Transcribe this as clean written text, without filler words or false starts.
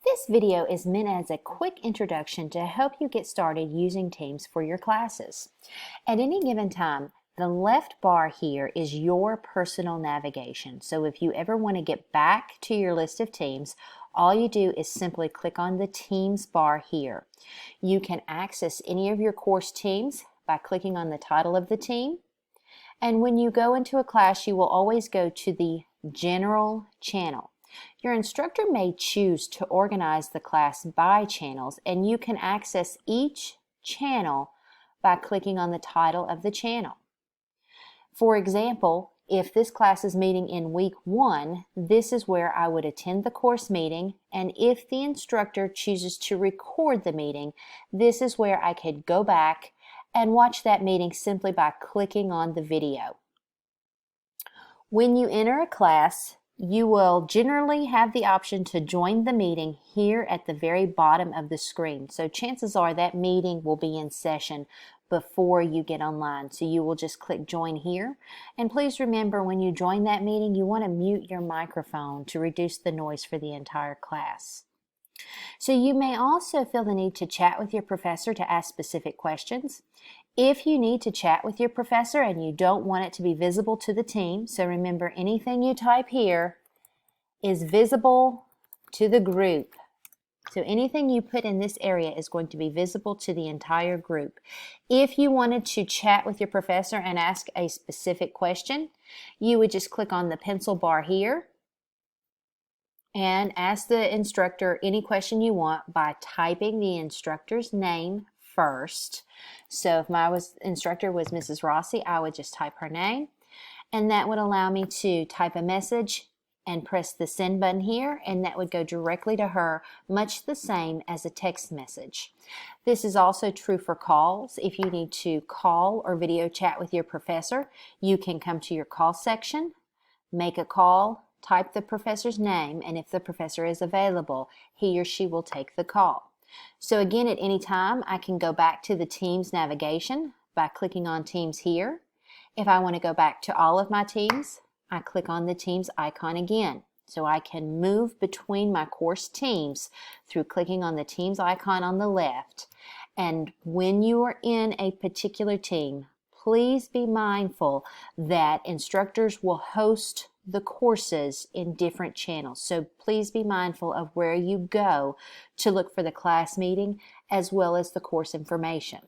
This video is meant as a quick introduction to help you get started using Teams for your classes. At any given time, the left bar here is your personal navigation. So if you ever want to get back to your list of teams, all you do is simply click on the Teams bar here. You can access any of your course teams by clicking on the title of the team. And when you go into a class, you will always go to the General channel. Your instructor may choose to organize the class by channels, and you can access each channel by clicking on the title of the channel. For example, if this class is meeting in week 1, this is where I would attend the course meeting, and if the instructor chooses to record the meeting, this is where I could go back and watch that meeting simply by clicking on the video. When you enter a class, you will generally have the option to join the meeting here at the very bottom of the screen. So chances are that meeting will be in session before you get online. So you will just click join here. And please remember, when you join that meeting, you want to mute your microphone to reduce the noise for the entire class. So you may also feel the need to chat with your professor to ask specific questions. If you need to chat with your professor and you don't want it to be visible to the team, so remember, anything you type here is visible to the group. So anything you put in this area is going to be visible to the entire group. If you wanted to chat with your professor and ask a specific question, you would just click on the pencil bar here and ask the instructor any question you want by typing the instructor's name first. So if my instructor was Mrs. Rossi, I would just type her name, and that would allow me to type a message and press the send button here, and that would go directly to her, much the same as a text message. This is also true for calls. If you need to call or video chat with your professor, you can come to your call section, make a call, type the professor's name, and if the professor is available, he or she will take the call. So again, at any time, I can go back to the Teams navigation by clicking on Teams here. If I want to go back to all of my teams, I click on the Teams icon again. So I can move between my course teams through clicking on the Teams icon on the left. And when you are in a particular team, please be mindful that instructors will host the courses in different channels. So please be mindful of where you go to look for the class meeting as well as the course information.